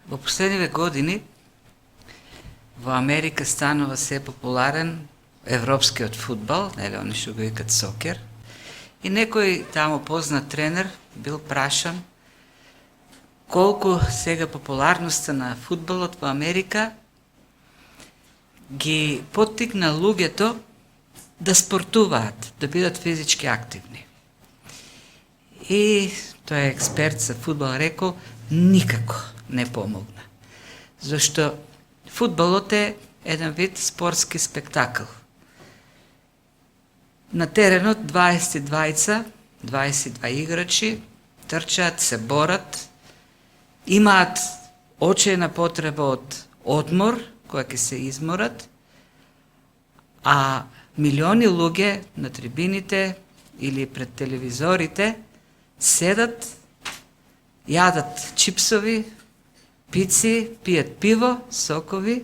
Во последниве години во Америка станува се популарен европскиот фудбал, нели, они што го викат сокер. И некој таму познат тренер бил прашан колку сега популарноста на фудбалот во Америка ги поттикна луѓето да спортуваат, да бидат физички активни. И тој експерт за фудбал рекол, никако не помогна. Зашто фудбалот е еден вид спортски спектакл. На теренот 22 играчи трчаат, се борат, имаат очајна потреба од одмор, која ќе се изморат, а милиони луѓе на трибините или пред телевизорите седат, јадат чипсови, пици, пијат пиво, сокови,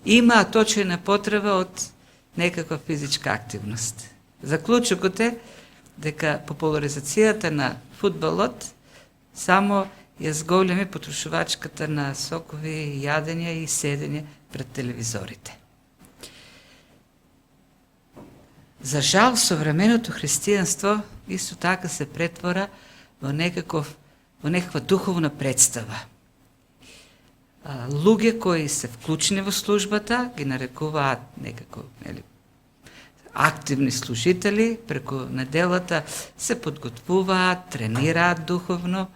имаат очајна потреба од некаква физичка активност. Заклучокот е дека популаризацијата на фудбалот само ја зголеми потрошувачката на сокови, јадење и седење пред телевизорите. За жал, современото христијанство исто така се претвора во некаква духовна представа. Луѓе кои се вклучени во службата ги нарекуваат некако, нели, активни служители, преку неделата се подготвуваат, тренираат духовно.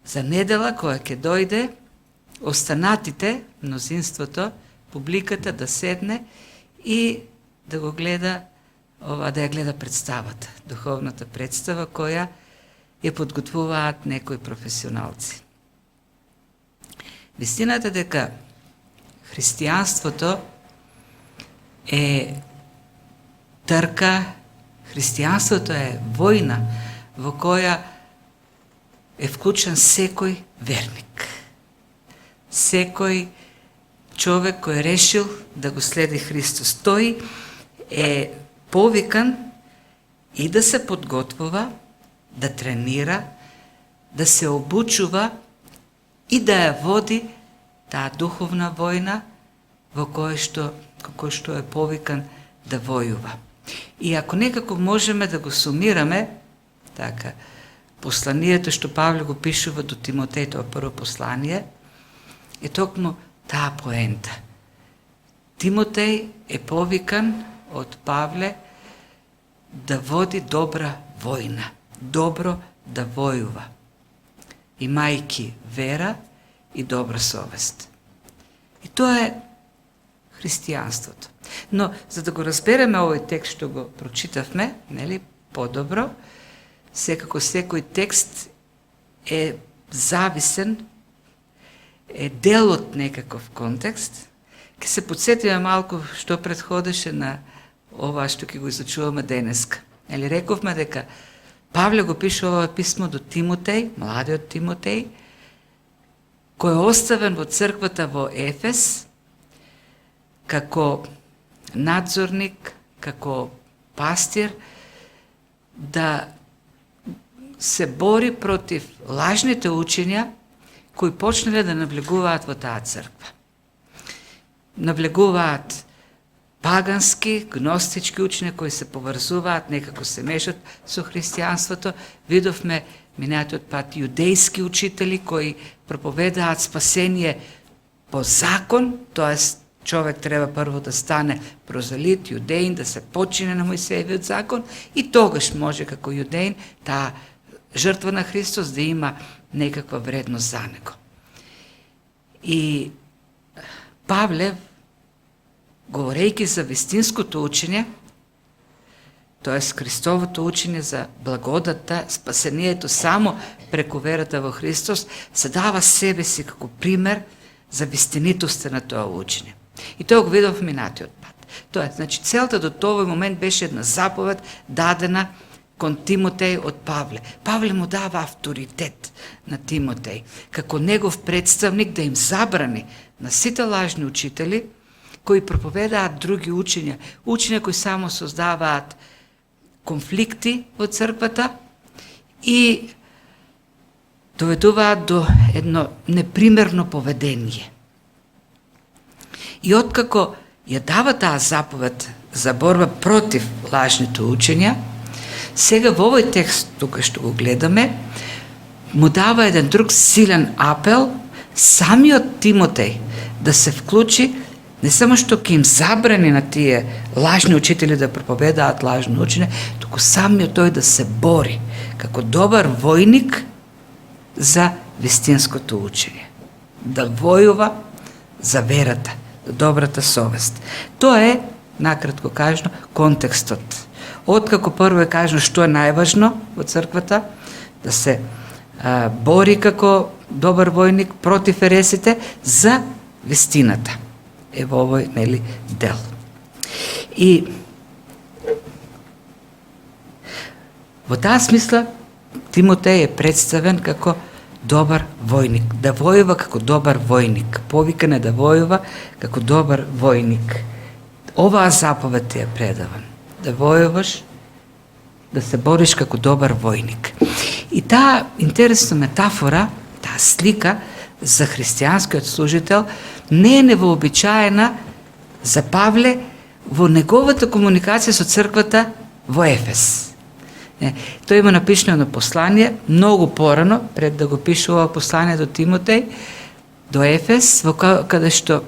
За недела која ќе дојде, останатите, мнозинството, публиката да седне и да го гледа, да ја гледа представата, духовната представа која ја подготвуваат некои професионалци. Вистината дека христијанството е трка, христијанството е војна во која е вклучен секој верник. Секој човек кој решил да го следи Христос. Тој е повикан и да се подготвува, да тренира, да се обучува и да ја води таа духовна војна во кој што е повикан да војува. И ако некако можеме да го сумираме, така, посланието што Павле го пишува до Тимотеј, тоа прво послание, е токму таа поента. Тимотеј е повикан од Павле да води добра војна, добро да војува, имајки вера и добра совест. И тоа е христијанството. Но, за да го разбереме овој текст што го прочитавме, нели, подобро, секако секој текст е зависен, е дел од некаков контекст. Ке се подсетиме малку што предходеше на ова што ќе го изучуваме денеска. Нели, рековме дека Павле го пише ова писмо до Тимотеј, младиот Тимотеј, кој е оставен во црквата во Ефес, како надзорник, како пастир, да се бори против лажните учења кои почнале да навлегуваат во таа црква. Навлегуваат пагански, гностички учења кои се поврзуваат, некако се мешат со христијанството. Видовме минатиот пат јудејски учители кои проповедаат спасение по закон, тоест човек треба прво да стане прозелит, јудеин, да се почине на Мојсеевиот закон и тогаш може како јудеин таа жртва на Христос да има некаква вредност за него. И Павле, говорејќи за вистинското учење, тоест Христовото учење за благодата, спасението само преку верата во Христос, се дава себе си како пример за вистинитоста на тоа учење. И тоа го видов минатиот пат. Тоа е, значи, целта до тој момент беше една заповед дадена кон Тимотеј од Павле. Павле му дава авторитет на Тимотеј, како негов представник да им забрани на сите лажни учители кои проповедаат други учења, учења кои само создаваат конфликти во црквата и доведуваат до едно непримерно поведение. И откако ја дава таа заповед за борба против лажните учења, сега во овој текст, тука што го гледаме, му дава еден друг силен апел, самиот Тимотеј да се вклучи, не само што ќе им забрани на тие лажни учители да проповедаат лажно учење, туку самиот тој да се бори како добар војник за вистинското учење. Да војува за верата, добрата совест. Тоа е, накратко кажано, контекстот. Откако прво е кажано што е најважно во црквата, да се бори како добар војник против ересите за вистината. Е во овој, нели, дел. И во таа смисла Тимотеј е представен како добар војник, да војува како добар војник, повикан е да војува како добар војник. Оваа заповед ти е предаван, да војуваш, да се бориш како добар војник. И таа интересна метафора, таа слика за христијанскиот служител не е невообичаена за Павле во неговата комуникација со црквата во Ефес. Тој има напишано на послание многу порано, пред да го пишува послание до Тимотеј, до Ефес, во каде што,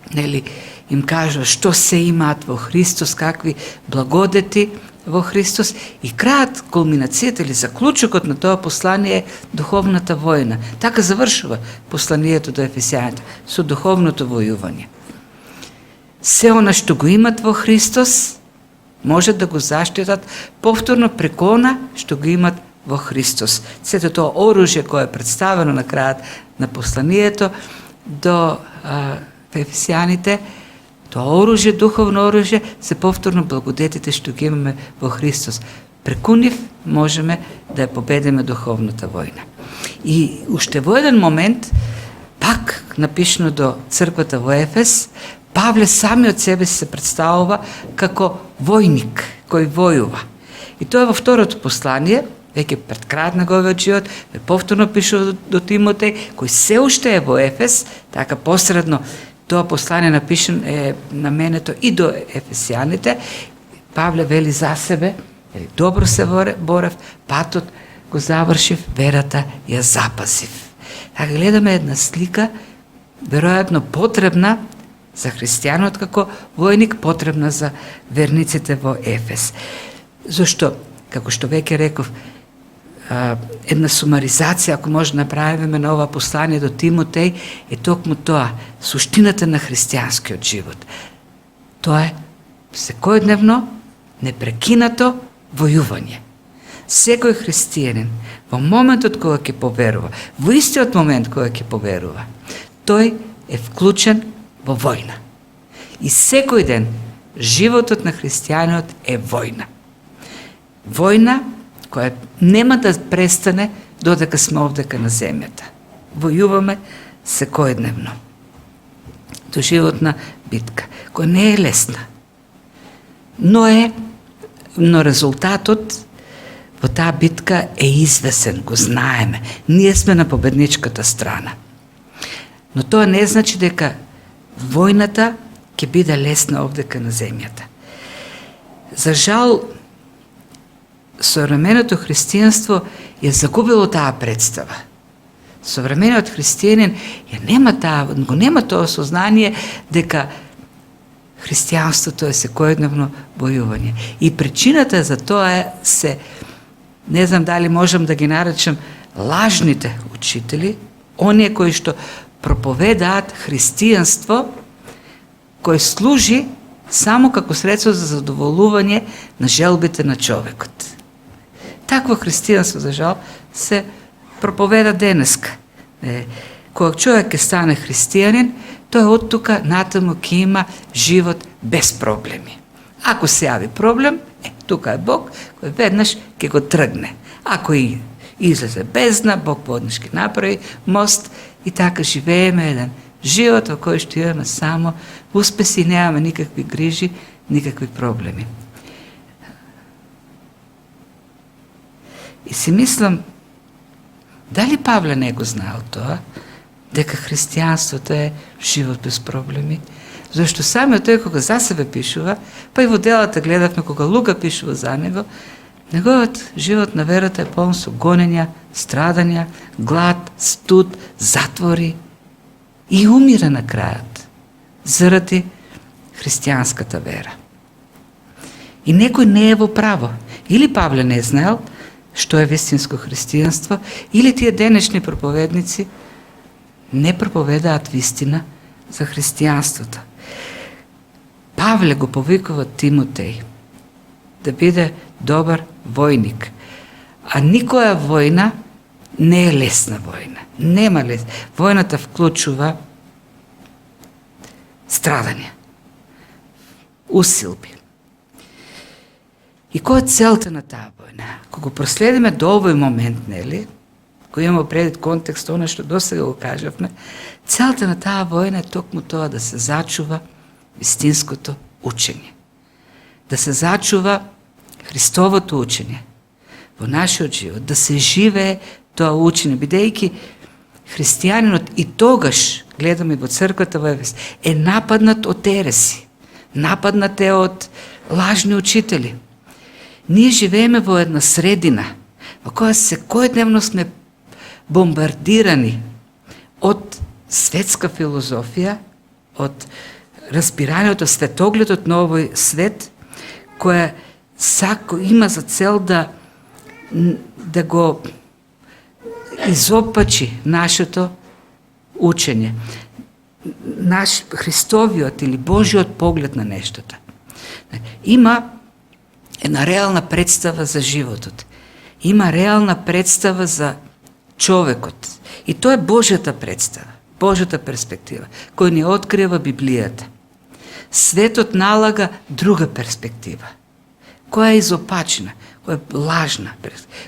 нели, им кажува што се имаат во Христос, какви благодети во Христос, и крајот, кулминацијата или заклучокот на тоа послание е духовната војна. Така завршува посланието до Ефесијаните, со духовното војување. Се она што го имат во Христос може да го заштитат повторно преку она што го имат во Христос. Сето тоа оружје кое е представено на крајот на посланието до Ефесијаните, тоа оружје, духовно оружје, се повторно благодетите што ги имаме во Христос. Преку нив можеме да ја победиме духовната војна. И уште во еден момент, пак напишано до црквата во Ефес, Павле сами од себе се представува како војник кој војува. И тоа во второто послание, веќе пред крајот на неговиот живот, повторно пишува до Тимотеј, кој се уште е во Ефес, така посредно тоа послание напишено е наменето и до Ефесијаните. Павле вели за себе, добро се борев, патот го завршив, верата ја запазив. Така гледаме една слика, веројатно потребна за христијанот како војник, потребна за верниците во Ефес. Зошто, како што веќе реков, една сумаризација, ако може да направиме на ова послание до Тимотеј, е токму тоа, суштината на христијанскиот живот. Тоа е секојдневно, непрекинато војување. Секој христијанин, во моментот кога ќе поверува, во истиот момент кога ќе поверува, тој е вклучен во војна. И секој ден животот на христијанот е војна. Војна која нема да престане додека сме овдека на земјата. Војуваме секојдневно. До животна битка, која не е лесна. Но резултатот во таа битка е извесен, го знаеме. Ние сме на победничката страна. Но тоа не значи дека војната ќе биде лесна овдека на земјата. За жал, современото христијанство ја загубило таа представа. Современиот христијанин го нема тоа сознание дека христијанството е секојдневно војување. И причината за тоа се, не знам дали можам да ги наречам лажните учители, оние кои што проповедаат христијанство кој служи само како средство за задоволување на желбите на човекот. Такво христијанство, за жал, се проповеда денеска. Кога човек ќе стане христијанин, тој од тука натаму ќе има живот без проблеми. Ако се јави проблем, тука е Бог, кој веднаш ќе го тргне. Ако и излезе бездна, Бог веднаш ќе направи мост и така живееме еден живот во кој што имаме само успеси, немаме никакви грижи, никакви проблеми. И си мислам Дали Павле не го знаел тоа? Дека христијанството е живот без проблеми? Зашто самиот тој кога за себе пишува, па и во делата гледавме кога Лука пишува за него, неговиот живот на верата е полн со гонења, страдања, глад, студ, затвори и умира на крајот заради христијанската вера. И некој не е во право. Или Павле не знаел што е вистинско христијанство, или тие денешни проповедници не проповедаат вистина за христијанството. Павле го повикува Тимотеј да биде добар војник. А никоја војна не е лесна војна. Нема лес. Војната вклучува страдање, усилби. И која е целта на таа војна? Кога проследиме до овој момент, нели, кој имamo предвид контекст, она што досега го кажавме, целта на таа војна е токму тоа да се зачува вистинското учење. Да се зачува Христовото учење во нашиот живот, да се живее тоа учење, бидејќи христијанинот и тогаш, гледаме во црквата во Ефес, е нападнат од ереси, нападнат е од лажни учители. Ние живееме во една средина во која секојдневно сме бомбардирани од светска филозофија, од разбирањето, светогледот на овој свет, која има за цел да го изопачи нашето учење, наш Христовиот или Божиот поглед на нештото. Има една реална представа за животот. Има реална представа за човекот. И тоа е Божјата представа, Божјата перспектива, која ни открива Библијата. Светот налага друга перспектива, која е изопачена, која е лажна,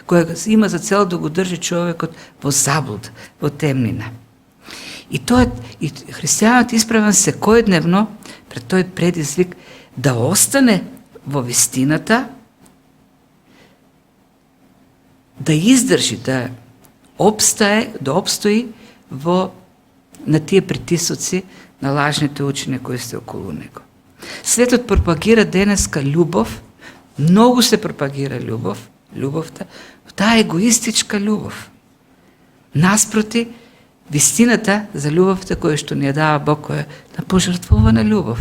која има за цел да го држи човекот во заблуда, во темнина. И христијанот исправен секојдневно пред тој предизвик да остане во вистината, да издржи, да обстои на тие притисоци на лажните учени кои сте околу него. Светот пропагира денеска љубов, многу се пропагира љубовта, таа егоистичка љубов. Наспроти, вистината за љубовта која што ни ја дава Бог, која е на пожртвувана љубов.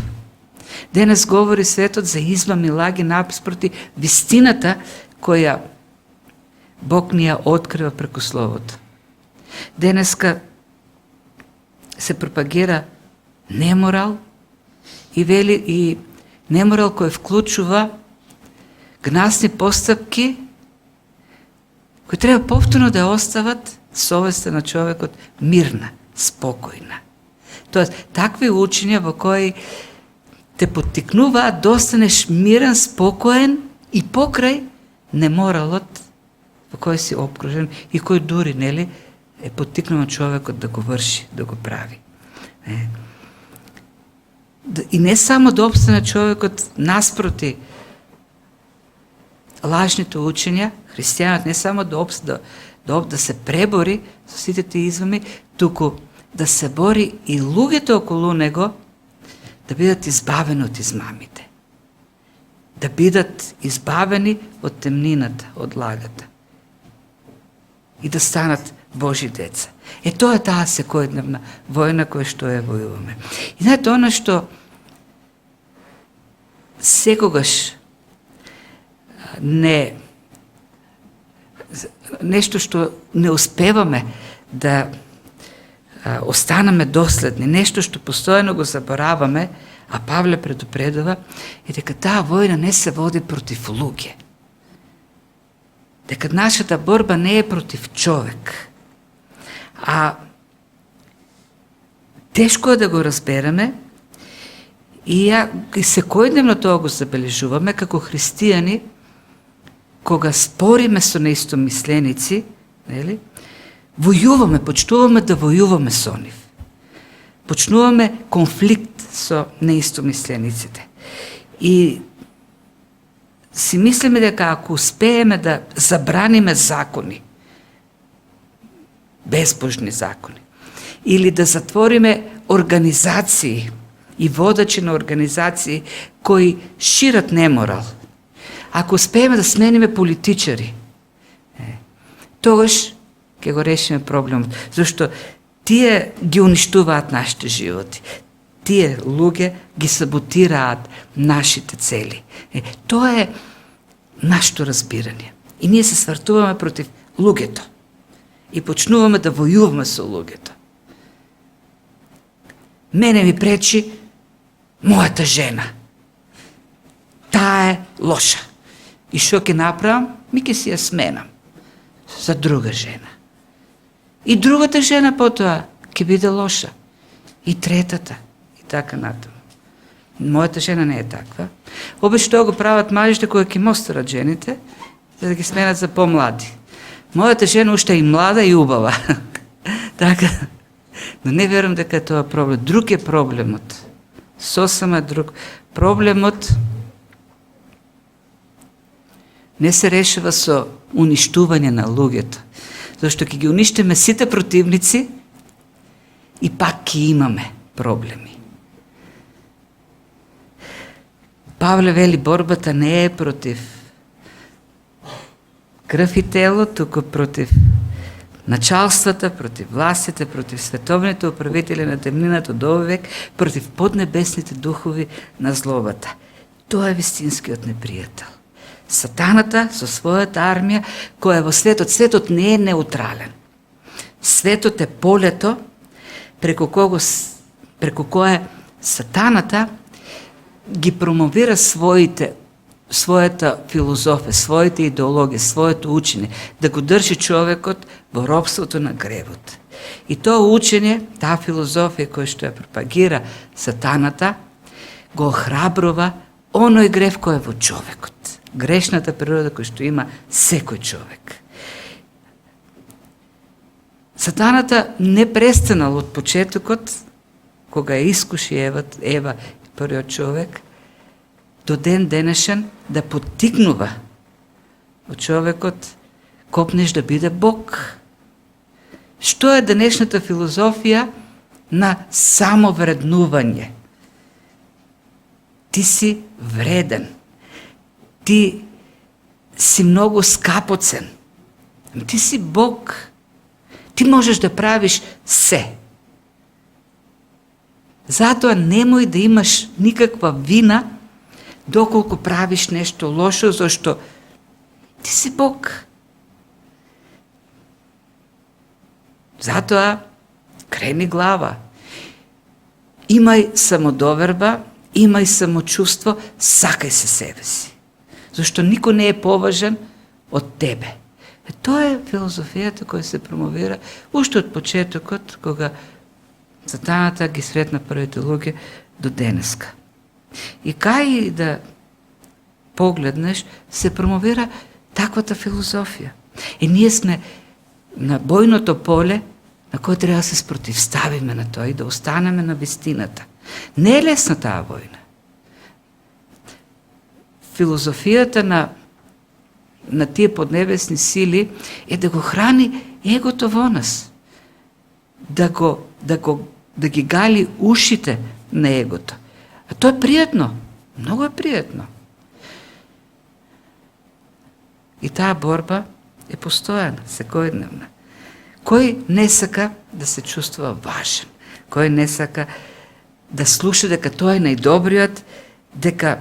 Денес говори светот за измами, лаги, наспроти вистината која Бог ни ја открива преку Словото. Денеска се пропагира неморал и неморал кој вклучува гнасни постапки кои треба повторно да остават совеста на човекот мирна, спокојна. Тоест, такви учења во кои те поттикнуваат да останеш мирен, спокоен и покрај неморалот во кој си обкружен и кој дури, нели, е поттикнува човекот да го врши, да го прави. И не само да обстане човекот наспроти лажните учења, христијанот не само да се пребори со сите тие измами, туку да се бори и луѓето околу него да бидат избавени од измамите. Да бидат избавени од темнината, од лагата. И да станат Божи деца. Тоа е таа секојдневна војна која што ја војуваме. И знаете, она што секогаш нешто што не успеваме да останаме доследни, нешто што постојано го забораваме, а Павле предупредува, е дека таа војна не се води против луѓе. Дека нашата борба не е против човек. А тешко е да го разбереме и секојдневно тоа го забележуваме како христијани, кога спориме со неистомисленици, нели? Војуваме, почнуваме да војуваме со нив. Почнуваме конфликт со неистомислениците. И си мислиме дека ако успееме да забраниме закони, безбожни закони. Или да затвориме организации и водачи на организации кои шират неморал. Ако успееме да смениме политичари, тогаш ќе го решиме проблемот. Зашто тие ги уништуваат нашите животи. Тие луѓе ги саботираат нашите цели. Тоа е нашето разбирање. И ние се свртуваме против луѓето. И почнуваме да војуваме со луѓето. Мене ми пречи мојата жена. Таа е лоша. И што ќе направам? Ми ќе си ја сменам за друга жена. И другата жена потоа ќе биде лоша. И третата. И така натаму. Мојата жена не е таква. Обично тоа го прават мажите кои ќе мостарат жените, за да ги сменат за помлади. Мојата жена уште е и млада и убава. Така. Но не верувам дека е тоа проблем. Друг е проблемот. Сосема друг. Проблемот не се решава со уништување на луѓето. Зашто ќе ги уништиме сите противници и пак ќе имаме проблеми. Павле вели, борбата не е против крв и тело, туку против началствата, против властите, против световните управители на темнината до век, против поднебесните духови на злобата. Тоа е вистинскиот непријател. Сатаната со својата армија, која е во светот. Светот не е неутрален. Светот е полето преку кое сатаната ги промовира својата филозофија, своите идеологии, своето учење, да го држи човекот во робството на гревот. И тоа учење, таа филозофија која што ја пропагира сатаната, го охрабрува оној грев кој е во човекот. Грешната природа која што има секој човек. Сатаната не престанал од почетокот, кога ја искуши Ева, првиот човек, до ден денешен да поттикнува од човекот копнеш да биде Бог. Што е денешната филозофија на самовреднување? Ти си вреден. Ти си многу скапоцен. Ти си Бог. Ти можеш да правиш се. Затоа немој да имаш никаква вина доколку правиш нешто лошо, зашто ти си Бог. Затоа крени глава. Имај самодоверба, имај самочувство, сакај се себе си. Зашто никој не е поважен од тебе. Тоа е филозофијата која се промовира уште од почетокот, кога сатаната ги сретна првите луѓе до денеска. И кај да погледнеш, се промовира таквата филозофија. И ние сме на бојното поле, на кој треба да се спротивставиме на тоа и да останеме на вистината. Не е лесна таа војна. Филозофијата на тие поднебесни сили е да го храни егото во нас. Да ги гали ушите на егото. А тоа е пријатно. Многу е пријатно. И таа борба е постојана, секојдневна. Кој не сака да се чувствува важен? Кој не сака да слуша дека тоа е најдобриот, дека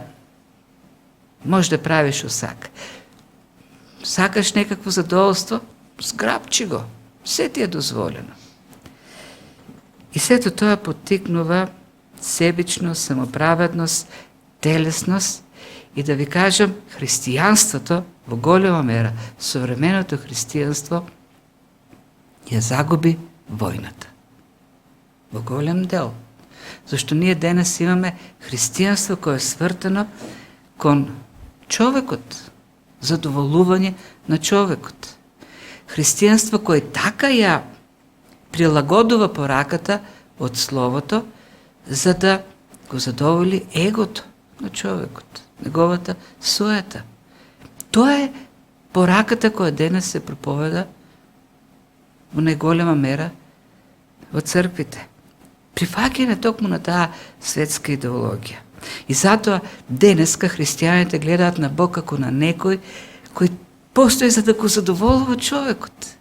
може да правиш што сака? Сакаш некакво задоволство? Зграбчи го. Се ти е дозволено. И сето тоа поттикнува себичност, самоправедност, телесност и да ви кажам, христијанството во голема мера, современото христијанство ја загуби војната. Во голем дел. Зашто ние денес имаме христијанство кое е свртено кон човекот, задоволување на човекот. Христијанство кое така ја прилагодува пораката од Словото, за да го задоволи егото на човекот, неговата суета. Тоа е пораката која денес се проповеда во најголема мера во црквите. Прифаќање токму на таа светска идеологија. И затоа денеска христијаните гледаат на Бог како на некој кој постои за да го задоволува човекот.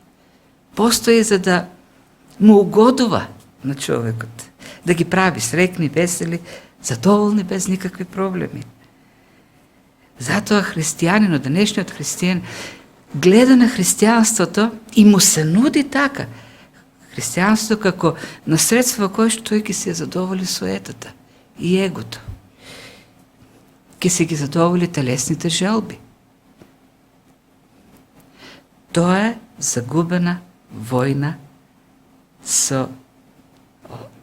Постои за да му угодува на човекот. Да ги прави срекни, весели, задоволни без никакви проблеми. Затоа христијанинот, денешниот христијан, гледа на христијанството и му се нуди така. Христијанството како на средство кое што тој ќе се задоволи суетата и егото. Ќе се ги задоволи телесните желби. Тоа е загубена војна со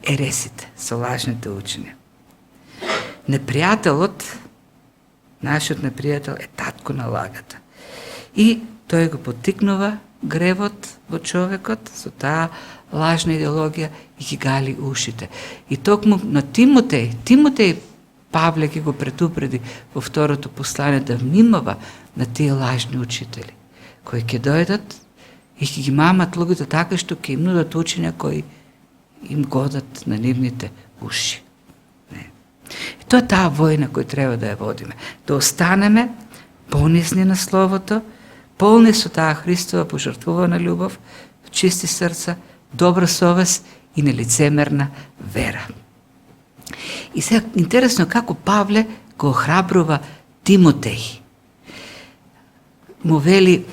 ересите, со лажните учења. Непријателот, нашиот непријател е татко на лагата. И тој го поттикнува гревот во човекот со таа лажна идеологија и ги гали ушите. И токму на Тимотеј Павле ги го предупреди во второто послание да внимава на тие лажни учители, кои ќе дојдат и ќе ги мамат луѓето така што ќе им нудат учења кои им годат на нивните уши. И тоа е таа војна која треба да ја водиме. Да останеме понизни на Словото, полни со таа Христова пожртвувана љубов, чисти срца, добра совест и нелицемерна вера. И сега интересно како Павле го охрабрува Тимотеј. Му вели: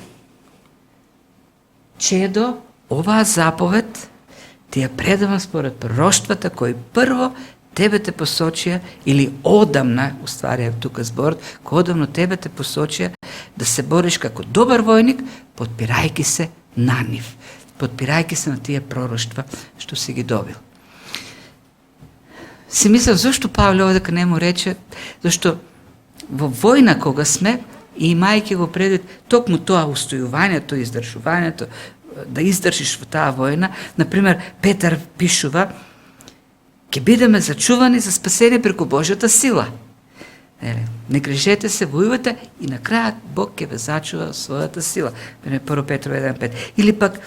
чедо, оваа заповед ти ја предавам според пророштвата кои прво тебе те посочија, или одамна, уствари е тука зборот, кој одамно тебе те посочија да се бориш како добар војник, подпирајќи се на нив, подпирајќи се на тие пророштва што си ги добил. Си мислам, зашто Павле овдека не му рече, зашто во војна кога сме, и имајќи го предвид токму тоа устојувањето, издржувањето, да издржиш во таа војна, например, Петар пишува: ќе бидеме зачувани за спасение преку Божјата сила. Не грижете се, војувате и на крајот Бог ќе ве зачува својата сила. 1 Петро 1:5. Или пак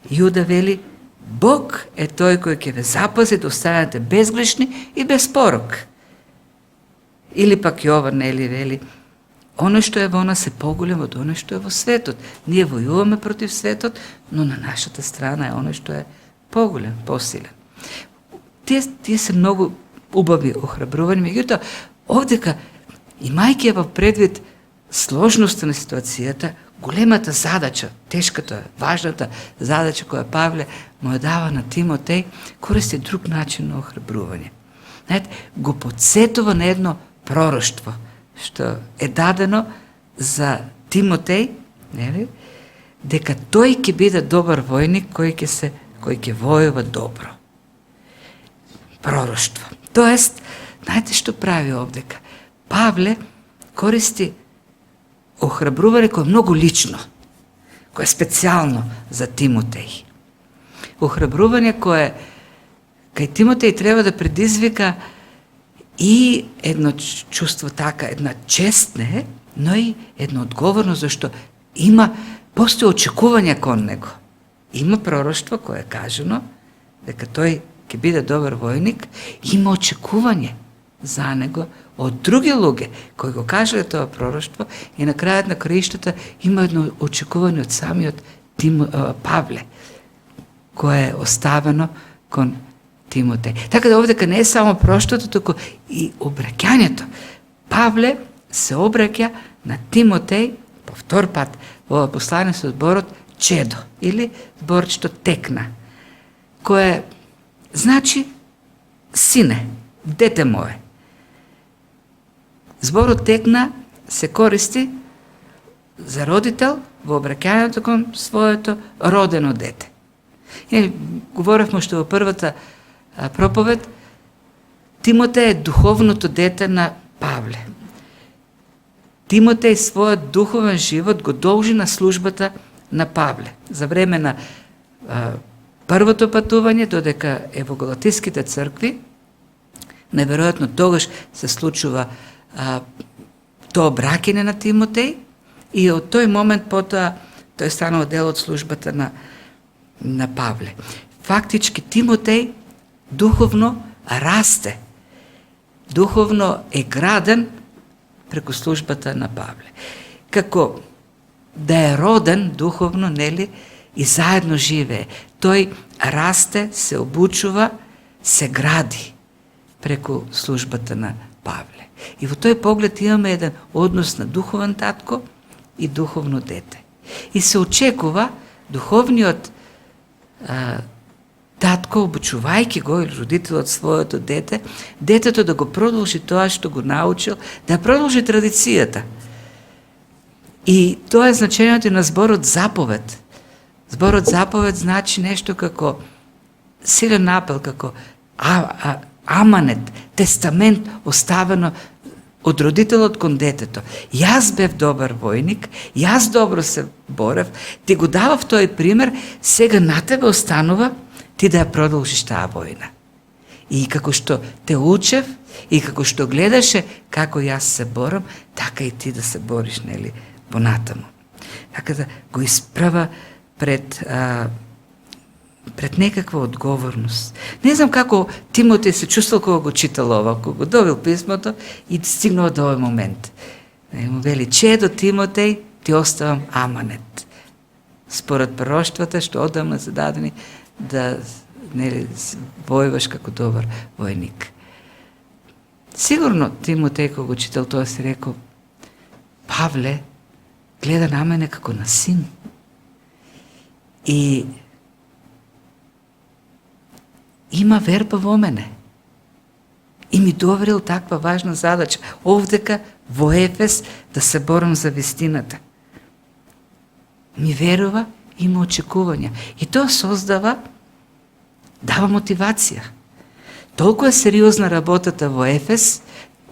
Јуда вели: Бог е тој кој ќе ве запази да останете безгрешни и без порок. Или пак Јован вели: оно што е во нас е поголемо од оно што е во светот. Ние војуваме против светот, но на нашата страна е оно што е поголем, посилен. Тие се многу убави охрабрувања, меѓутоа овдека, имајќи ја во предвид сложноста на ситуацијата, големата задача, тешката, важната задача која Павле му ја дава на Тимотеј, користи друг начин на охрабрување. Знаете, го подсетува на едно пророштво што е дадено за Тимотеј, дека тој ќе биде добар војник кој ќе војува добро. Пророштво. Тоест, знаете што прави овдека? Павле користи охрабрување кој е многу лично, кој е специјално за Тимотеј. Охрабрување кое кај Тимотеј треба да предизвика и едно чувство така, една чест, не, но и едно одговорно, зашто постои очекување кон него. Има пророштво кое е кажено дека тој ќе биде добар војник, има очекување за него од други луѓе кои го кажале тоа пророштво, и на крајот на краиштата има едно очекување од самиот Павле, кое е оставено кон Тимотеј. Така да овдека не е само проштото, туку и обраќањето. Павле се обраќа на Тимотеј по втор пат во послание со зборот чедо, или зборот што текна, кое значи сине, дете мое. Зборот текна се користи за родител во обраќањето кон своето родено дете. И говоревме што во првата проповед, Тимотеј е духовното дете на Павле. Тимотеј својот духовен живот го должи на службата на Павле. За време на првото патување, додека е во галатиските цркви, неверојатно тогаш се случува тоа браќање на Тимотеј, и од тој момент потоа тој станува дел од службата на Павле. Фактички Тимотеј духовно расте. Духовно е граден преку службата на Павле. Како да е роден духовно, нели, и заедно живее. Тој расте, се обучува, се гради преку службата на Павле. И во тој поглед имаме еден однос на духовен татко и духовно дете. И се очекува духовниот татко, обучувајќи го, или родителот своето дете, детето да го продолжи тоа што го научил, да продолжи традицијата. И тоа е значењето на зборот заповед. Зборот заповед значи нешто како силен апел, како аманет, тестамент оставено од родителот кон детето. Јас бев добар војник, јас добро се борев, ти го давав тој пример, сега на тебе останува ти да ја продолжиш таа војна. И како што те учев, и како што гледаше како јас се борам, така и ти да се бориш, нели, понатаму. Така да го исправа пред некаква одговорност. Не знам како Тимотеј се чувствал кога го читал ова, кога го добил писмото и стигнал до овој момент. Му вели, чедо Тимотеј, ти оставам аманет. Според пророштвата што одамна се дадени да, нели, војваш како добар војник. Сигурно Тимотеј кога го читал тоа си рекол, Павле гледа на мене како на син. И има верба во мене. И ми доверил таква важна задача. Овдека, во Ефес, да се борам за вистината. Ми верува, има очекувања. И тоа создава, дава мотивација. Толку е сериозна работата во Ефес,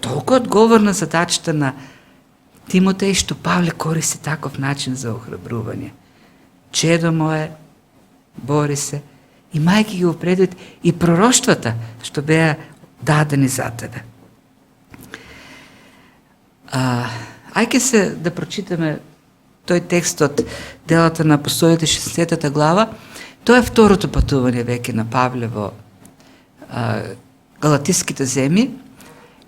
толку одговорна задачата на Тимотеј, што Павле користи таков начин за охрабрување. Чедо мое, бори се, имајќи ги во предвид и пророштвата што беа дадени за тебе. Ајке се да прочитаме тој текст од Делата на апостолите 16 глава. Тоа е второто патување веќе на Павле во Галатиските земји.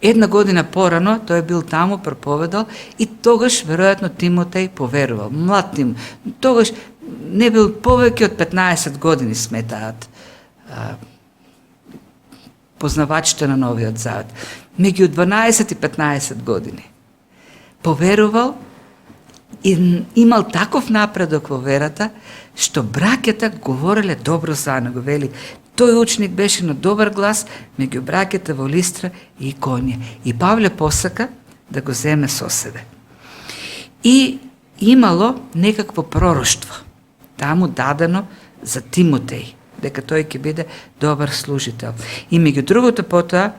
Една година порано тој бил таму, проповедал и тогаш веројатно Тимотеј поверувал. Млад Тим, тогаш не бил повеќе од 15 години, сметаат познавачите на Новиот Завет. Меѓу 12 и 15 години. Поверувал и имал таков напредок во верата, што браќата говореле добро за него. Вели, тој ученик беше на добар глас меѓу браќата во Листра и Иконија. И Павле посака да го земе со себе. И имало некакво пророштво, таму дадено за Тимотеј, дека тој ќе биде добар служител. И меѓу другото потоа,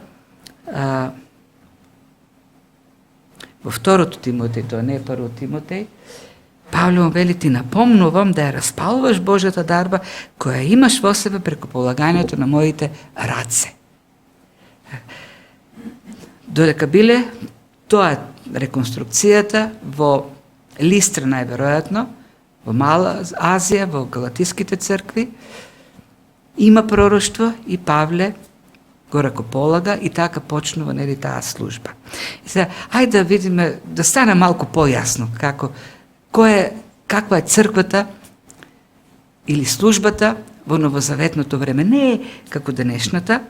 во второто Тимотеј, тоа не е прво Тимотеј, Павле му вели, ти напомнувам да ја распалуваш Божјата дарба која имаш во себе преку полагањето на моите раце. Додека биле, тоа е реконструкцијата во Листра најверојатно, во Мала Азија, во Галатиските цркви, има пророштво и Павле го ракополага и така почнува, нели, таа служба. И сега, ајде да видиме, да стане малку појасно каква е црквата или службата во новозаветното време. Не е како денешната,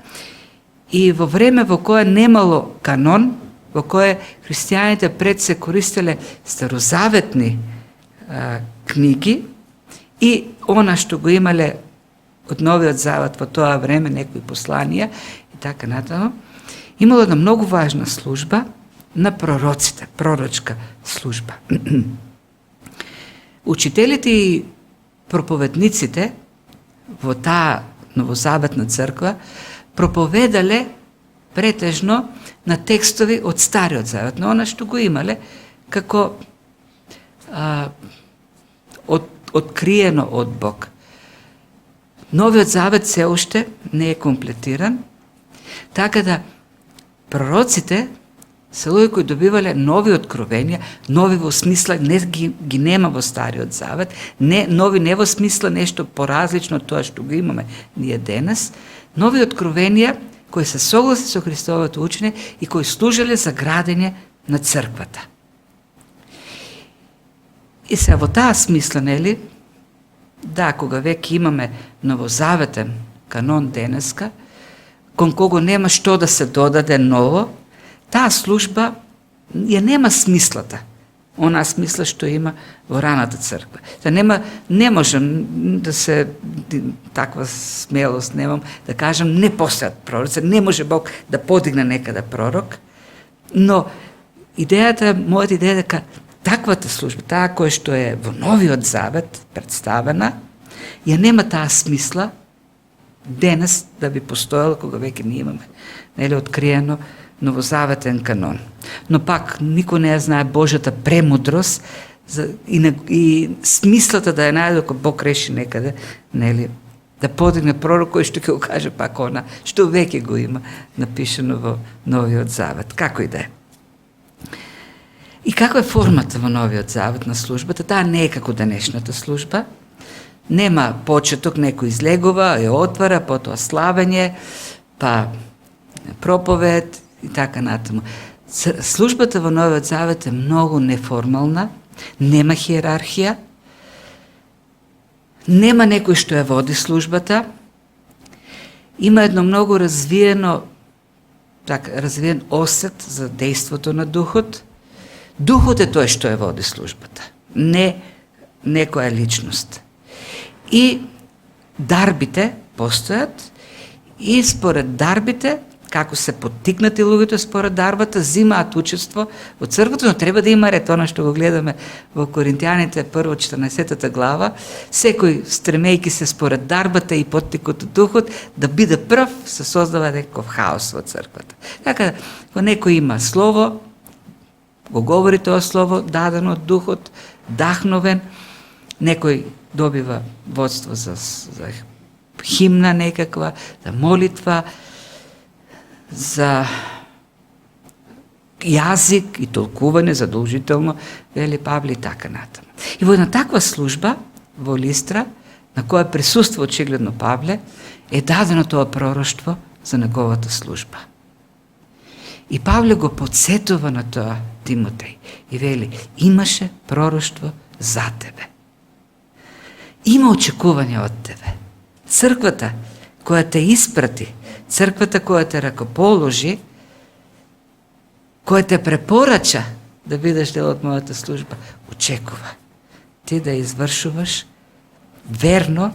и во време во кое немало канон, во кое христијаните пред се користеле старозаветни книги и она што го имале од Новиот Завет во тоа време, некои посланија и така натаму, имало една многу важна служба на пророците, пророчка служба. Учителите и проповедниците во таа новозаветна црква проповедале претежно на текстови од Стариот Завет, но она што го имале како откриено од Бог. Новиот Завет се уште не е комплетиран, така да пророците се луѓе кои добивале нови откровенија, нови во смисла, не ги нема во Стариот Завет, нови не во смисла нешто поразлично од тоа што го имаме ние денес, нови откровенија кои се согласни со Христовото учење и кои служеле за градење на црквата. И се во таа смисла, нели, да, кога веќе имаме новозаветен канон денеска, кон кого нема што да се додаде ново, таа служба ја нема смислата, онаа смисла што има во раната црква. Не можам да се, таква смелост немам, да кажам, не постојат пророци, не може Бог да подигне некада пророк, но мојата идеја е дека таквата служба, таа која што е во Новиот Завет представена, ја нема таа смисла денес да би постојала кога веќе ние имаме, нели, откриено новозаветен канон. Но пак никој не ја знае Божјата премудрост и смислата да ја најде кога Бог реши некаде, нели, да подигне пророк кој што ќе го каже пак она што веќе го има напишано во Новиот Завет. Како и да е. И каква е формата во Новиот Завет на службата? Таа не е како денешната служба. Нема почеток, некој излегува, ја отвара, потоа славење, па проповед и така натаму. Службата во Новиот Завет е многу неформална, нема хиерархија, нема некој што ја води службата, има едно многу развиен осет за дејството на Духот. Духот е тој што ја води службата, не некоја личност. И дарбите постојат и според дарбите, како се поттикнати луѓето според дарбата, зимаат учество во црквата, но треба да има ред, она што го гледаме во Коринтијаните 1:14 глава, секој стремејки се според дарбата и поттикот од Духот да биде прв, се создава некој хаос во црквата. Така, кога некој има слово, го говори тоа слово, дадено од Духот, дахновен, некој добива водство за химна некаква, за молитва, за јазик и толкување задолжително, вели Павле и така натаму. И во една таква служба во Листра, на која присуства очигледно Павле, е дадено тоа пророштво за неговата служба. И Павле го подсетува на тоа Тимотеј и вели, имаше пророштво за тебе. Има очекување од тебе. Црквата која те испрати, црквата која те ракоположи, која те препорача да бидеш дел од мојата служба, очекува ти да извршуваш верно,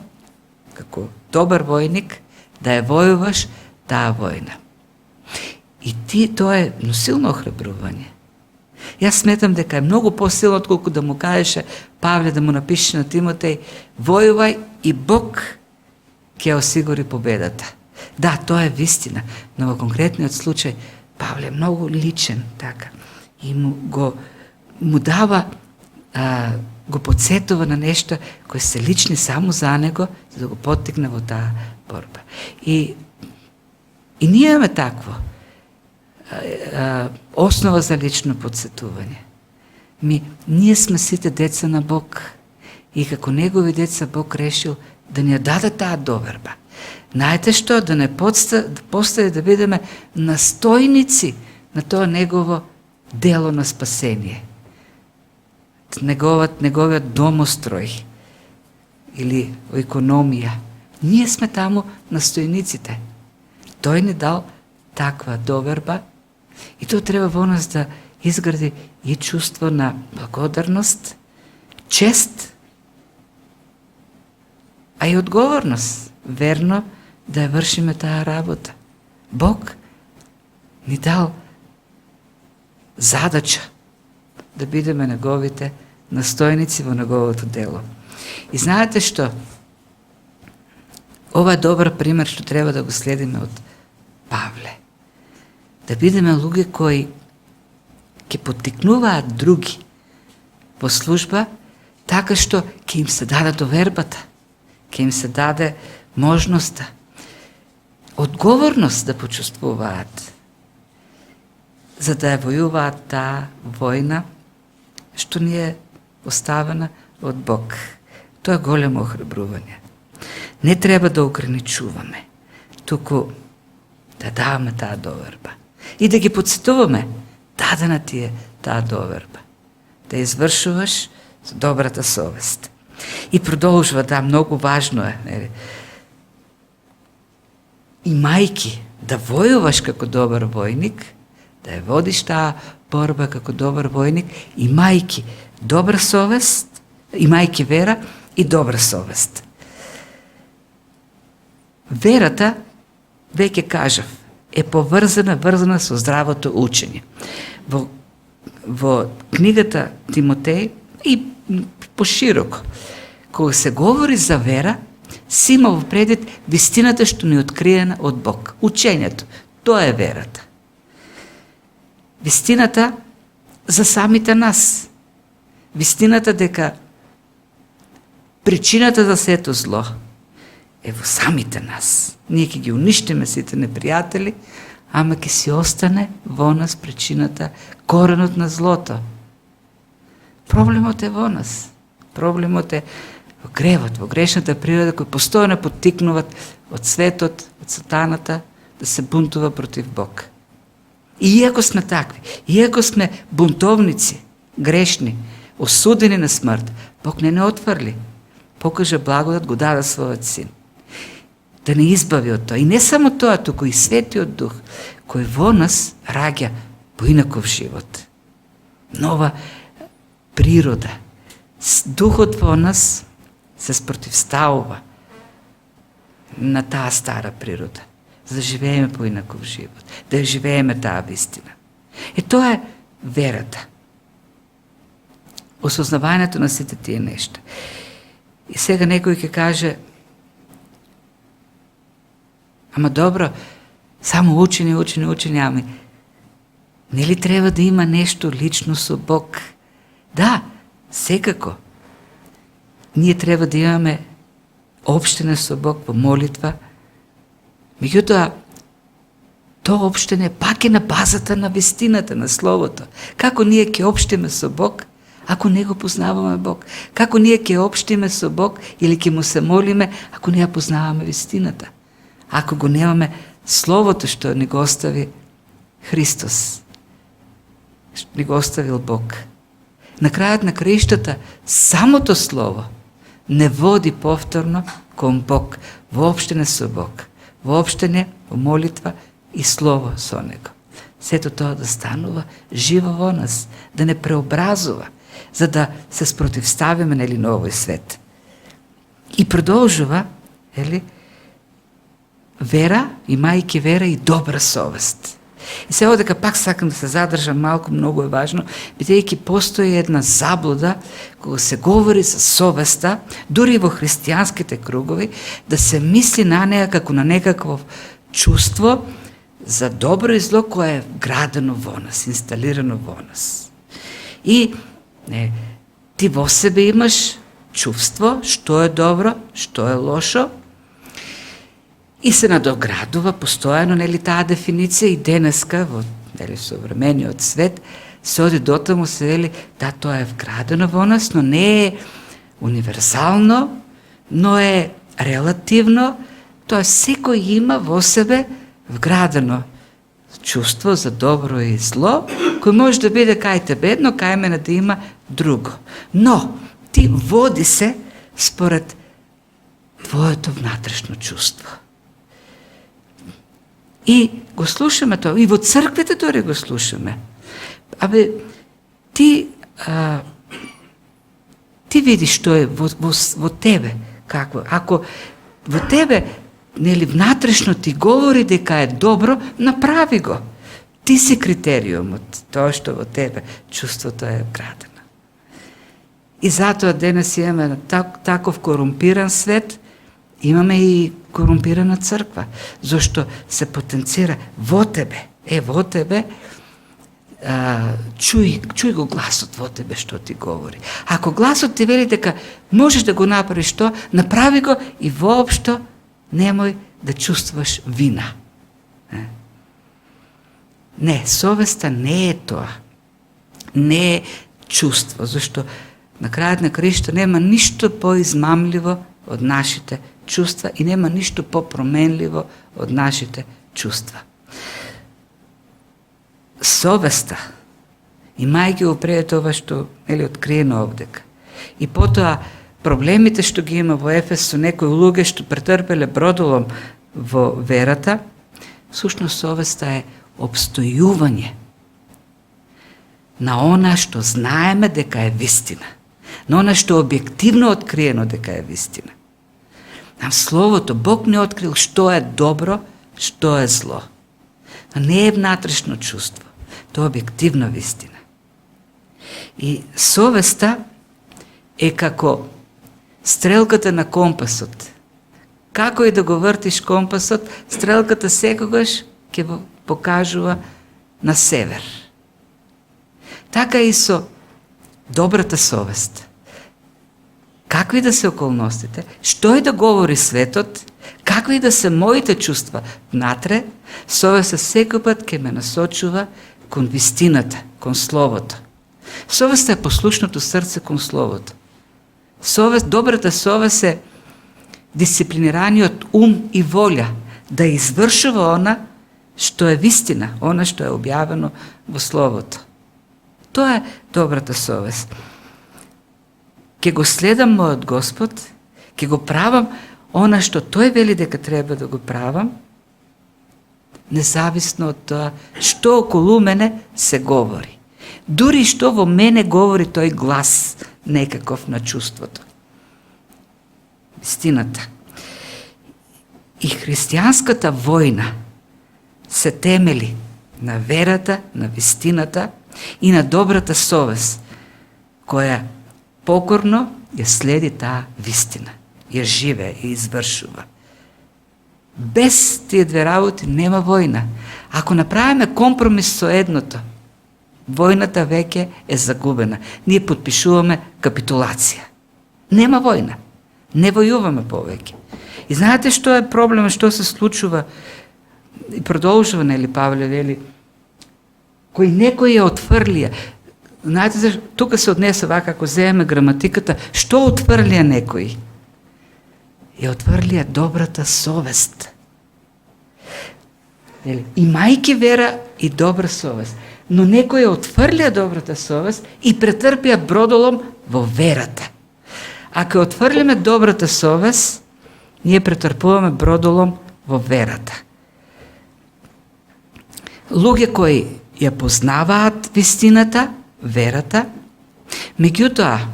како добар војник, да ја војуваш таа војна. И тоа е силно охрабрување. Јас сметам дека е многу посилно отколку да му кажеше Павле, да му напише на Тимотеј, војувај и Бог ќе осигури победата. Да, тоа е вистина, но во конкретниот случај Павле е многу личен, така, и му дава, го подсетува на нешто кои се лични само за него, за да го поттикне во таа борба. И ние имаме такво основа за лично подсетување. Ние сме сите деца на Бог и како негови деца Бог решил да ни ја даде таа доверба. Знаете што? Да не постаде да бидеме настојници на тоа негово дело на спасение. Неговиот домострој или економија. Ние сме таму настојниците. Тој ни дал таква доверба и тоа треба во нас да изгради и чувство на благодарност, чест, а и одговорност, верно да ја вршиме таа работа. Бог ни дал задача да бидеме неговите настојници во неговото дело. И знаете што? Ова е добар пример што треба да го следиме од Павле. Да бидеме луѓе кои ќе поттикнуваат други во служба, така што ќе им се даде довербата, ќе им се даде можноста, одговорност да почувствуваат. за да ја војуваат таа војна, што ни е оставена од Бог. Тоа е големо охрабрување. Не треба да ограничуваме, туку да даваме таа доверба. И да ги подсетуваме, дадена ти е таа доверба. Да извршуваш со добрата совест. И продолжува, да, многу важно е, нели? И мајки, да војуваш како добар војник, да ја водиш таа борба како добар војник, и мајки, добра совест, и мајки вера и добра совест. Верата, веќе кажав, е врзана со здравото учење. Во книгата Тимотеј и пошироко, кога се говори за вера, се има во предвид вистината што ни е откриена од Бог. Учењето, тоа е верата. Вистината за самите нас. Вистината дека причината за сето зло е во самите нас. Ние ќе ги уништиме сите непријатели, ама ќе си остане во нас причината, коренот на злото. Проблемот е во нас. Проблемот е во гревот, во грешната природа, кој постојано поттикнуваат од светот, од сатаната, да се бунтува против Бог. И иако сме такви, иако сме бунтовници, грешни, осудени на смрт, Бог не отврли. Покажа благодат, го даде својот син. Да не избави од тоа. И не само тоа, туку и Светиот Дух, кој во нас раѓа поинаков живот. Нова природа. Духот во нас се спротивставува на таа стара природа, за да живееме поинаков живот, да живееме таа вистина. И тоа е верата. Осознавањето на сите тие нешта. И сега некој ќе каже, ама добро, само учење, ами нели треба да има нешто лично со Бог? Да, секако. Ние треба да имаме општене со Бог во молитва, меѓутоа, тоа општене пак е на базата на вистината, на Словото. Како ние ќе општиме со Бог, ако не го познаваме Бог? Како ние ќе општиме со Бог или ќе му се молиме, ако не ја познаваме вистината? Ако го немаме Словото што ни го остави Христос, што ни го оставил Бог. На крајот на краиштата, самото Слово не води повторно кон Бог, воопштене со Бог, воопштене во молитва и Слово со Него. Сето тоа да станува живо во нас, да не преобразува, за да се спротивставиме нели на овој свет. И продолжува, ели, вера, имајќи вера и добра совест. И сега дека пак сакам да се задржам малку, многу е важно, бидејќи постои една заблуда кога се говори за совеста, дури во христијанските кругови, да се мисли на неа како на некакво чувство за добро и зло кое е градено во нас, инсталирано во нас. И ти во себе имаш чувство што е добро, што е лошо, и се надоградува постојано нели таа дефиниција и денеска во нели современиот свет се оди дотаму се вели да тоа е вградено во нас, но не е универзално, но е релативно, тоа секој има во себе вградено чувство за добро и зло, кој може да биде кај тебе едно, кај мене да има друго. Но ти води се според твоето внатрешно чувство. И го слушаме тоа, и во црквите дори го слушаме. Абе, ти видиш што е во тебе, какво. Ако во тебе, нели, внатрешно ти говори дека е добро, направи го. Ти си критериумот, тоа што во тебе чувството е вградено. И затоа денес имаме таков корумпиран свет, имаме и корумпирана црква, зашто се потенцира во тебе, во тебе, чуј го гласот во тебе што ти говори. Ако гласот ти вели дека можеш да го направиш тоа, направи го и воопшто немој да чувствуваш вина. Не, совеста не е тоа. Не е чувство, зашто на крајот на краишта нема ништо поизмамливо од нашите чувства и нема ништо попроменливо од нашите чувства. Совеста, имајќи го пред ова што е откриено овдека, и потоа проблемите што ги има во Ефес со некои луѓе што претрпеле бродолом во верата, всушност совеста е обстојување на она што знаеме дека е вистина, на она што е објективно откриено дека е вистина. Нам Словото, Бог не открил што е добро, што е зло. Не е внатрешно чувство, тоа е објективна вистина. И совеста е како стрелката на компасот. Како и да го вртиш компасот, стрелката секогаш ќе покажува на север. Така и со добрата совест. Какви да се околностите, што и да говори светот, какви да се моите чувства внатре, совеста секој пат ќе ме насочува кон вистината, кон Словото. Совеста е послушното срце кон Словото. Добрата совест е дисциплинираниот ум и волја да извршува она што е вистина, она што е објавено во Словото. Тоа е добрата совест. Ке го следам мојот Господ, ке го правам она што тој вели дека треба да го правам, независно од тоа што околу мене се говори. Дури што во мене говори тој глас некаков на чувството. Вистината. И христијанската војна се темели на верата, на вистината и на добрата совест, која покорно ја следи таа вистина, ја живее и извршува. Без тие две работи нема војна. Ако направиме компромис со едното, војната веќе е загубена. Ние подпишуваме капитулација. Нема војна. Не војуваме повеќе. И знаете што е проблемот, што се случува и продолжува, нели Павле вели, кои некои ја отфрлија. Знаете, тука се однесе вака, ако земеме граматиката, што отфрлија некои? Ја отфрлија добрата совест. Имајки вера и добра совест. Но некои ја отфрлија добрата совест и претрпија бродолом во верата. Ако отфрлиме добрата совест, ние претрпуваме бродолом во верата. Луѓе кои ја познаваат вистината, верата, меѓутоа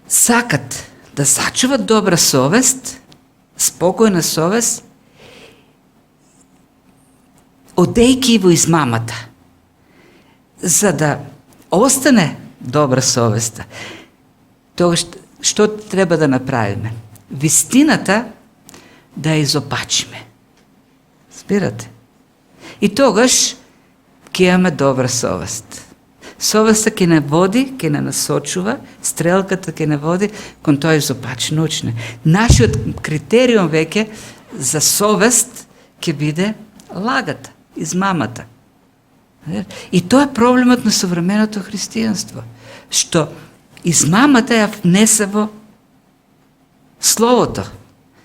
сакат да сачуват добра совест, спокојна совест, одејки во измамата, за да остане добра совеста. Тогаш што треба да направиме? Вистината да ја изопачиме. Спирате? И тогаш ќе имаме добра совест. Совеста ќе не води, ќе не насочува, стрелката ќе не води кон тоа изопачено учење. Нашиот критериум веќе за совест ќе биде лагата, измамата. И тоа е проблемот на современото христијанство, што измамата ја внесе во Словото.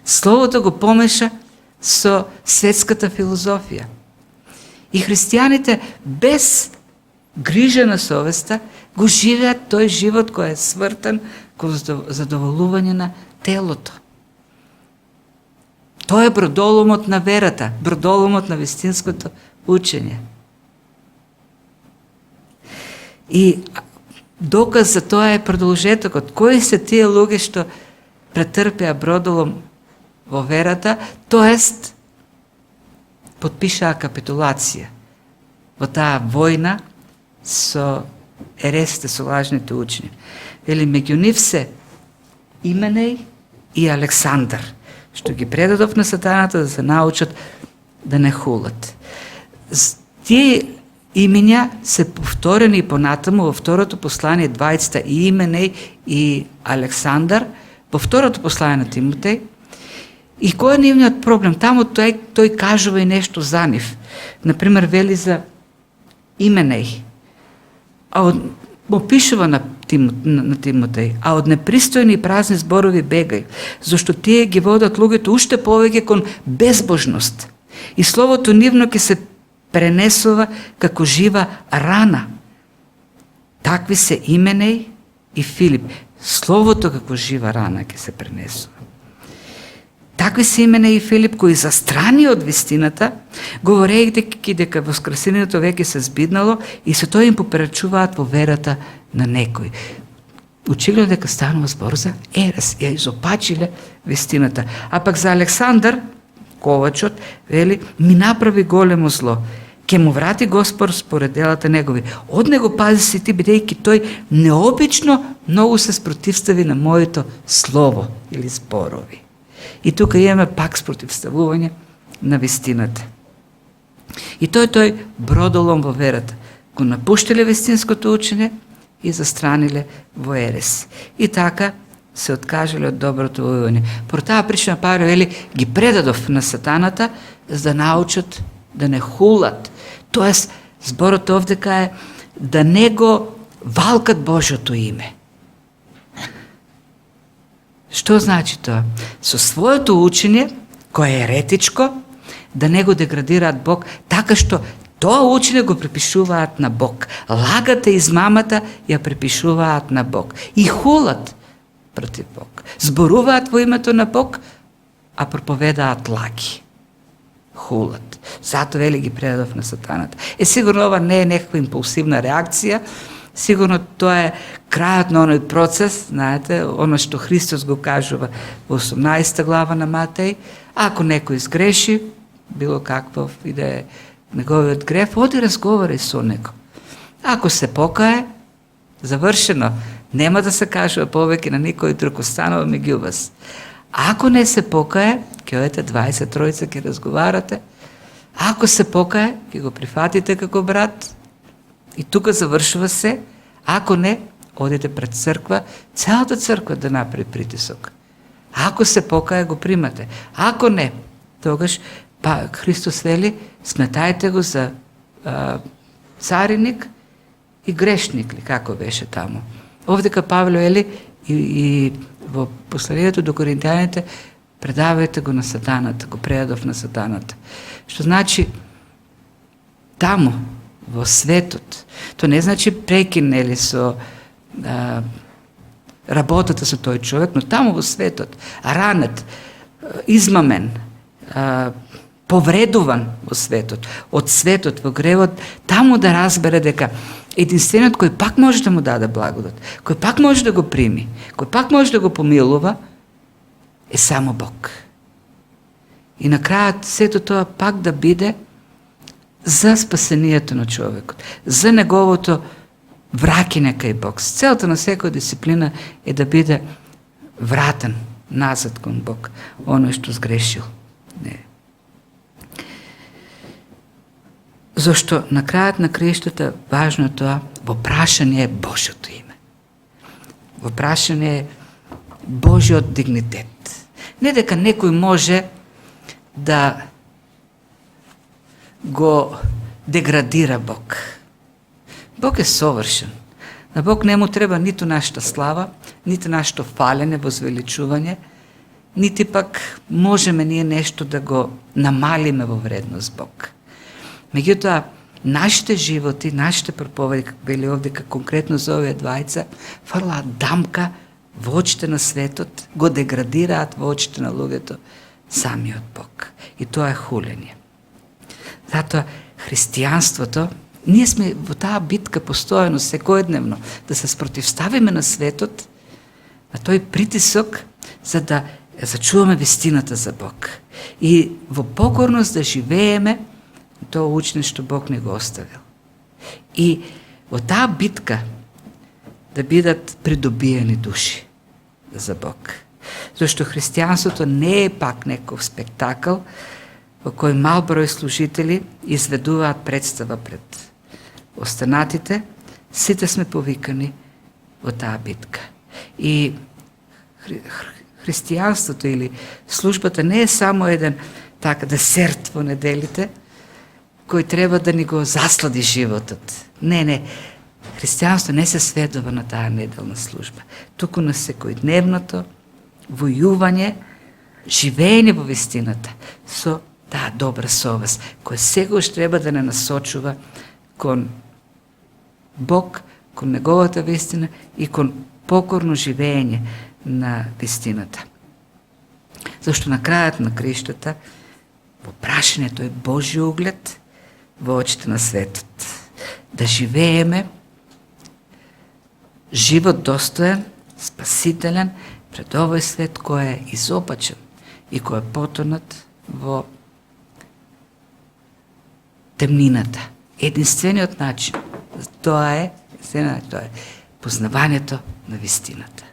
Словото го помеша со светската филозофија. И христијаните без грижа на совеста го живеат тој живот кој е свртен кон задоволување на телото. Тоа е бродоломот на верата, бродоломот на вистинското учење. И доказ за тоа е продолжетокот. Кои се тие луѓе што претрпеа бродолом во верата, тоест подпишаа капитулација во таа војна со ересите, со лажните учени. Вели, меѓу нив се Именеј и Александар, што ги предадов на сатаната да се научат да не хулат. Тие имења се повторени и понатаму во второто послание 20 и Именеј и Александар, во второто послание на Тимотеј, И кој е нивниот проблем? Таму тој кажува и нешто за нив. Например, вели за Именеј. Му пишува на Тимотеј, а од непристојни и празни зборови бегај, зашто тие ги водат луѓето уште повеќе кон безбожност. И словото нивно ќе се пренесува како жива рана. Такви се Именеј и Филип. Словото како жива рана ќе се пренесува. Такви се Именеј и Филип кои застрани од вистината, говорејќи дека воскресението веќе се збиднало и се тоа им попречуваат во верата на некој. Учило дека станува збор за ерес, ја изопачиле вистината. А пак за Александар, ковачот, вели, ми направи големо зло. Ке му врати Господ според делата негови. Од него пази се ти, бидејќи тој необично многу се спротивстави на моето слово или зборови. И тука имаме пак спротивставување на вистината. И тој бродолом во верата. Го напуштиле вистинското учење и застраниле во ерес. И така се откажале од доброто војување. По таа причина Павле вели, ги предадов на сатаната за да научат да не хулат. Тоест, зборот овдека е да не го валкат Божјото име. Што значи тоа? Со своето учење, кое е еретичко, да не го деградираат Бог, така што тоа учење го припишуваат на Бог. Лагата и измамата ја припишуваат на Бог. И хулат против Бог. Зборуваат во името на Бог, а проповедаат лаги. Хулат. Зато вели ги предадов на сатаната. Сигурно ова не е некаква импулсивна реакција, сигурно тоа е крајот на оној процес, знаете, оно што Христос го кажува во 18 глава на Матеј, ако некој сгреши, било каквов и да е неговиот греф, оди разговарај со него. Ако се покае, завршено, нема да се кажува повеќе на никој друг, останува меѓу вас. Ако не се покае, ќе одите 20 тројца, ќе разговарате. Ако се покае, ќе го прифатите како брат и тука завршува се. Ако не, одите пред црква, целата црква да направи притисок. Ако се покае, го примате. Ако не, тогаш Христос вели, сметајте го за цариник и грешник ли, како беше таму. Овдека Павле вели и во посланието до коринтијаните, предавајте го на сатаната, го предадов на сатаната. Што значи таму, во светот, то не значи прекинели со работата со тој човек, но таму во светот, ранет, измамен, повредуван во светот, од светот во гревот, таму да разбере дека единствениот кој пак може да му даде благодат, кој пак може да го прими, кој пак може да го помилува, е само Бог. И на крајот сето тоа пак да биде за спасението на човекот, за неговото враќање кај Бог. Целта на секоја дисциплина е да биде вратен назад кон Бог, оној што сгрешил. Не. Зашто на крајот на краиштата важно е тоа, во прашање е Божјото име. Во прашање е Божјот дигнитет. Не дека некој може да го деградира Бог. Бог е совршен. На Бог не му треба ниту нашата слава, ниту нашето фалење, возвеличување, нити пак можеме ние нешто да го намалиме во вредност Бог. Меѓутоа, нашите животи, нашите проповеди, како бели овдека конкретно за овие двајца, фрлаат дамка во очите на светот, го деградираат во очите на луѓето самиот Бог. И тоа е хулење. Затоа, христијанството, ние сме во таа битка постојано, секојдневно, да се спротивставиме на светот, на тој притисок, за да зачуваме вистината за Бог. И во покорност да живееме тоа учење што Бог не го оставил. И во таа битка да бидат придобиени души за Бог. Зашто христијанството не е пак некој спектакл во кој мал број служители изведуваат представа пред останатите, сите сме повикани во таа битка. И християнството или службата не е само еден така десерт во неделите, кој треба да ни го заслади животот. Не. Християнство не се сведува на таа неделна служба. Туку на секојдневното војување, живеење во вистината со таа добра совест, која секогаш треба да не насочува кон Бог, кон неговата вистина и кон покорно живеење на вистината. Зашто на крајот на криштата во прашањето е Божји углед во очите на светот. Да живееме живот достоен, спасителен пред овој свет кој е изопачен и кој е потонат во темнината. Единствениот начин тоа е познавањето на вистината.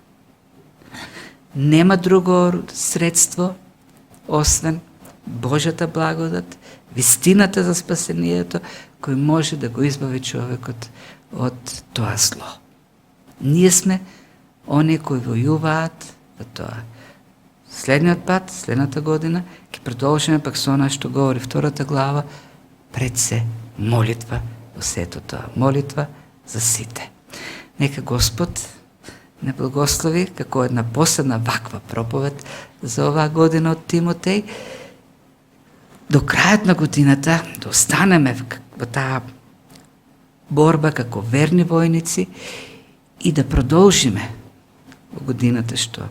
Нема друго средство освен Божјата благодат, вистината за спасението, кој може да го избави човекот од тоа зло. Ние сме оние кои војуваат во тоа. Следниот пат, следната година, ќе продолжиме пак со она што говори втората глава, пред се молитва во сето тоа. Молитва за сите. Нека Господ не благослови како една последна ваква проповед за оваа година од Тимотеј. До крајот на годината да останеме во таа борба како верни војници и да продолжиме во годината што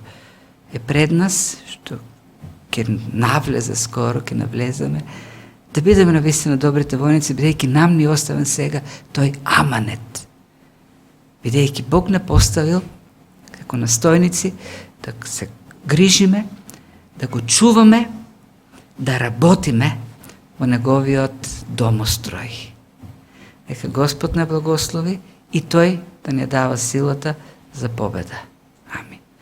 е пред нас, што ќе навлезе скоро, ќе навлеземе, да бидеме навистина добрите војници, бидејќи нам ни оставен сега тој аманет. Бидејќи Бог не поставил како настојници да се грижиме, да го чуваме, да работиме во неговиот домострој. Нека Господ не благослови и тој да ни дава силата за победа.